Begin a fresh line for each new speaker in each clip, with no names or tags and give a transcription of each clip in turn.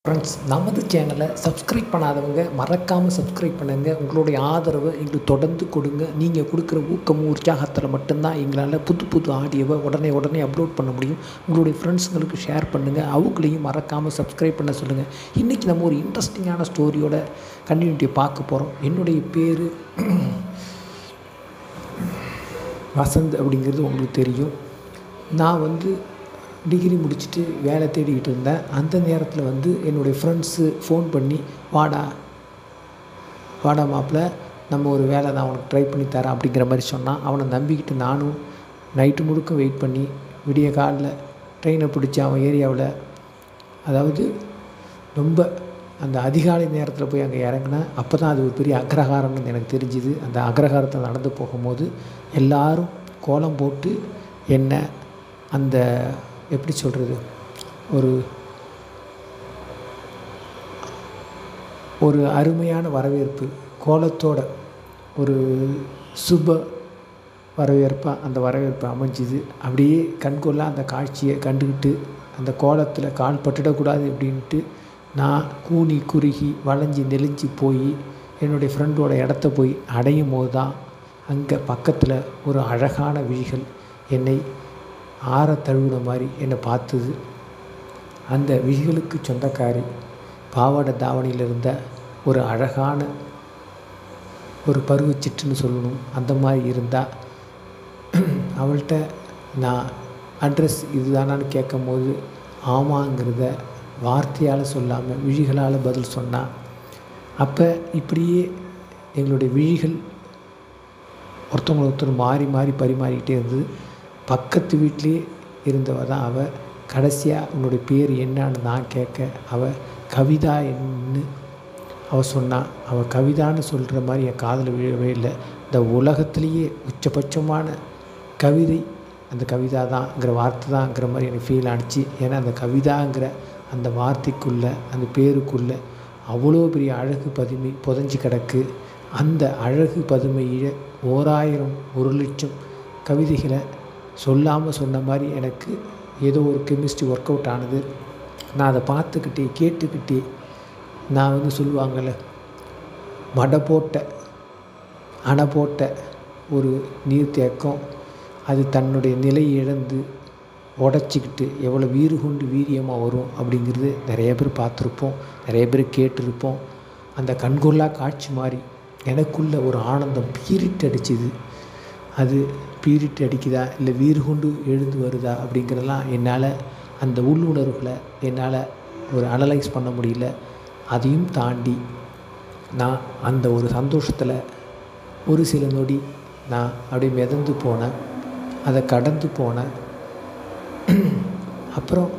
Friends, நமது சேனலை subscribe பண்ணாதவங்க மறக்காமல் சப்ஸ்கிரைப் பண்ணுங்கள். உங்களுடைய ஆதரவை எங்களுக்கு தொடர்ந்து கொடுங்க. நீங்கள் கொடுக்குற ஊக்கமும் உற்சாகத்தில் மட்டும்தான் எங்களால் புது புது ஆடியோவை உடனே அப்லோட் பண்ண முடியும். உங்களுடைய ஃப்ரெண்ட்ஸுங்களுக்கு ஷேர் பண்ணுங்கள். அவங்களையும் மறக்காமல் சப்ஸ்கிரைப் பண்ண சொல்லுங்கள். இன்றைக்கி நம்ம ஒரு இன்ட்ரெஸ்டிங்கான ஸ்டோரியோட கண்டினியூட்டியை பார்க்க போகிறோம். என்னுடைய பேர் வசந்த் அப்படிங்கிறது உங்களுக்கு தெரியும். நான் டிகிரி முடிச்சுட்டு வேலை தேடிக்கிட்டு இருந்தேன். அந்த நேரத்தில் என்னுடைய ஃப்ரெண்ட்ஸு ஃபோன் பண்ணி வாடா மாப்பிள்ள, நம்ம ஒரு வேலை நான் உனக்கு ட்ரை பண்ணி தரேன் அப்படிங்கிற மாதிரி சொன்னான். அவனை நம்பிக்கிட்டு நானும் நைட்டு முழுக்க வெயிட் பண்ணி விடிய காலில் ட்ரெயினை பிடிச்சி அவன் ஏரியாவில், அதாவது ரொம்ப அந்த அதிகாலை நேரத்தில் போய் அங்கே இறங்கினேன். அப்போ தான் அது ஒரு பெரிய அக்ரஹாரம்னு எனக்கு தெரிஞ்சுது. அந்த அக்ரஹாரத்தில் நடந்து போகும்போது எல்லோரும் கோலம் போட்டு என்ன அந்த எப்படி சொல்கிறது, ஒரு அருமையான வரவேற்பு கோலத்தோட ஒரு சுப வரவேற்பாக அந்த வரவேற்பு அமைஞ்சிது. அப்படியே கண்கொள்ளா அந்த காட்சியை கண்டுக்கிட்டு அந்த கோலத்தில் கால் பட்டுடக்கூடாது அப்படின்ட்டு நான் கூனி குறுகி வளைஞ்சி நெளிஞ்சு போய் என்னுடைய ஃப்ரெண்டோட இடத்த போய் அடையும் போது தான் அங்கே பக்கத்தில் ஒரு அழகான விழிகள் என்னை ஆற தழுவின மாதிரி என்னை பார்த்தது. அந்த விழிகளுக்கு சொந்தக்காரி பாவாடை தாவணியில் இருந்த ஒரு அழகான ஒரு பருவச்சிட்டுன்னு சொல்லணும், அந்த மாதிரி இருந்தால் அவள்கிட்ட நான் அட்ரஸ் இதுதானான்னு கேட்கும் போது ஆமாங்கிறத வார்த்தையால் சொல்லாமல் விழிகளால் பதில் சொன்னான். அப்போ இப்படியே எங்களுடைய விழிகள் ஒருத்தர் மாறி பரிமாறிக்கிட்டே இருந்தது. பக்கத்து வீட்டிலே இருந்தவ தான் அவள். கடைசியாக உன்னுடைய பேர் என்னான்னு நான் கேட்க அவள் கவிதா என்று அவள் சொன்னான். அவள் கவிதான்னு சொல்கிற மாதிரி என் காதில் விழவே இல்லை. இந்த உலகத்துலேயே உச்சபட்சமான கவிதை அந்த கவிதா தான்ங்கிற வார்த்தை தான்ங்கிற மாதிரி எனக்கு ஃபீல் ஆனிச்சு. ஏன்னா அந்த கவிதாங்கிற அந்த வார்த்தைக்குள்ளே அந்த பேருக்குள்ளே அவ்வளோ பெரிய அழகு பதுமை புதைஞ்சி கிடக்கு. அந்த அழகு பதுமையில் 1000 1,00,000 கவிதைகளை சொல்லாமல் சொன்ன மாதிரி எனக்கு ஏதோ ஒரு கெமிஸ்ட்ரி ஒர்க் அவுட் ஆனது. நான் அதை பார்த்துக்கிட்டே கேட்டுக்கிட்டே நான் சொல்லுவாங்கள்ல, அணை போட்ட ஒரு நீர்த்தேக்கம் அது தன்னுடைய நிலை இழந்து உடச்சிக்கிட்டு எவ்வளோ வீறு கொண்டு வீரியமாக வரும் அப்படிங்கிறது நிறைய பேர் பார்த்துருப்போம், நிறைய பேர் கேட்டிருப்போம். அந்த கண்கொள்ளா காட்சி மாதிரி எனக்குள்ள ஒரு ஆனந்தம் பீரிட்டு அடிச்சுது. அது பீரிட்டு அடிக்குதா இல்லை வீறு கொண்டு எழுந்து வருதா அப்படிங்கிறதெல்லாம் என்னால் அந்த உள்ளுணர்வுகளை என்னால் ஒரு அனலைஸ் பண்ண முடியல. அதையும் தாண்டி நான் அந்த ஒரு சந்தோஷத்தில் ஒரு சில நொடி நான் அப்படியே மிதந்து போனேன், அதை கடந்து போனேன். அப்புறம்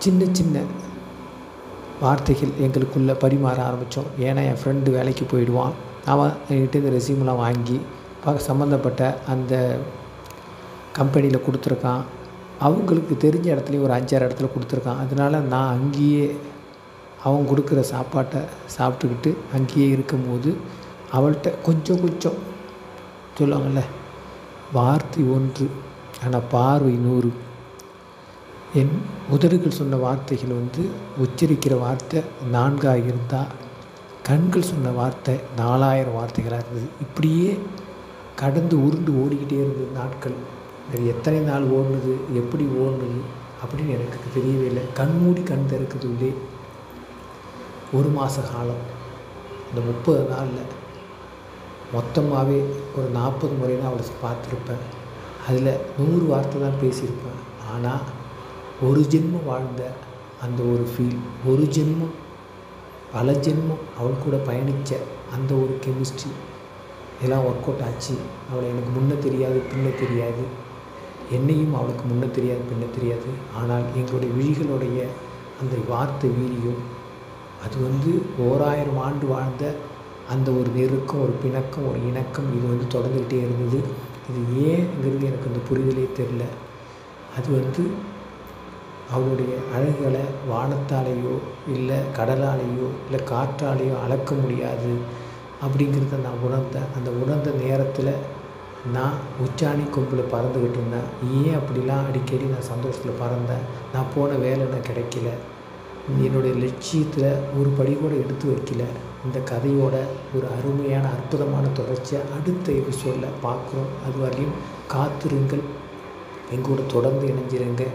சின்ன வார்த்தைகள் எங்களுக்குள்ளே பரிமாற ஆரம்பித்தோம். ஏன்னா என் ஃப்ரெண்டு வேலைக்கு போயிடுவான். அவன் என்கிட்ட இந்த ரெசியூம்லாம் வாங்கி சம்மந்தப்பட்ட அந்த கம்பெனியில் கொடுத்துருக்கான். அவங்களுக்கு தெரிஞ்ச இடத்துலையும் ஒரு 5-6 இடத்துல கொடுத்துருக்கான். அதனால் நான் அங்கேயே அவன் கொடுக்குற சாப்பாட்டை சாப்பிட்டுக்கிட்டு அங்கேயே இருக்கும்போது அவள்கிட்ட கொஞ்சம் சொல்லுவாங்கள்ல, வார்த்தை ஒன்று ஆனால் பார்வை 100. என் உதடுகள் சொன்ன வார்த்தைகள் உச்சரிக்கிற வார்த்தை 4ஆக இருந்தால் கண்கள் சொன்ன வார்த்தை 4000 வார்த்தைகளாக இருந்தது. இப்படியே கடந்து உருண்டு ஓடிக்கிட்டே இருந்தது நாட்கள். அது எத்தனை நாள் ஓடுனது, எப்படி ஓடுனது அப்படின்னு எனக்கு தெரியவே இல்லை. கண்மூடி கண் திறக்கிறதுள்ளே 1 மாத காலம். இந்த 30 நாளில் மொத்தமாகவே ஒரு 40 முறை தான் அவளை பார்த்துருப்பேன். அதில் 100 வார்த்தை தான் பேசியிருப்பேன். ஆனால் ஒரு ஜென்மம் வாழ்ந்த அந்த ஒரு ஃபீல், ஒரு ஜென்மம் பல ஜென்மம் அவள் கூட பயணித்த அந்த ஒரு கெமிஸ்ட்ரி இதெல்லாம் ஒர்க் அவுட் ஆச்சு. அவளை எனக்கு முன்ன தெரியாது பின்ன தெரியாது, என்னையும் அவளுக்கு முன்ன தெரியாது பின்ன தெரியாது. ஆனால் எங்களுடைய விழிகளுடைய அந்த வார்த்தை வீரியம் அது 1000 ஆண்டு வாழ்ந்த அந்த ஒரு நெருக்கம், ஒரு பிணக்கம், ஒரு இணக்கம் இது தொடர்ந்துக்கிட்டே இருந்தது. இது ஏங்கிறது எனக்கு அந்த புரிதலே தெரில. அது அவளுடைய அழகுகளை வானத்தாலேயோ இல்லை கடலாலேயோ இல்லை காற்றாலேயோ அளக்க முடியாது அப்படிங்கிறத நான் உணர்ந்தேன். அந்த உணர்ந்த நேரத்தில் நான் உச்சாணி கொம்பில் பறந்துக்கிட்டு இருந்தேன். ஏன் அப்படிலாம் அடிக்கடி நான் சந்தோஷத்தில் பறந்தேன்? நான் போன வேலை எனக்கு கிடைக்கல. என்னுடைய லட்சியத்தில் ஒரு படி கூட எடுத்து வைக்கல. இந்த கதையோட ஒரு அருமையான அற்புதமான தொடர்ச்சியை அடுத்த எபிசோடில் பார்க்குறோம். அது வரையும் காத்திருங்கள். எங்கூட தொடர்ந்து இணைஞ்சிருங்க.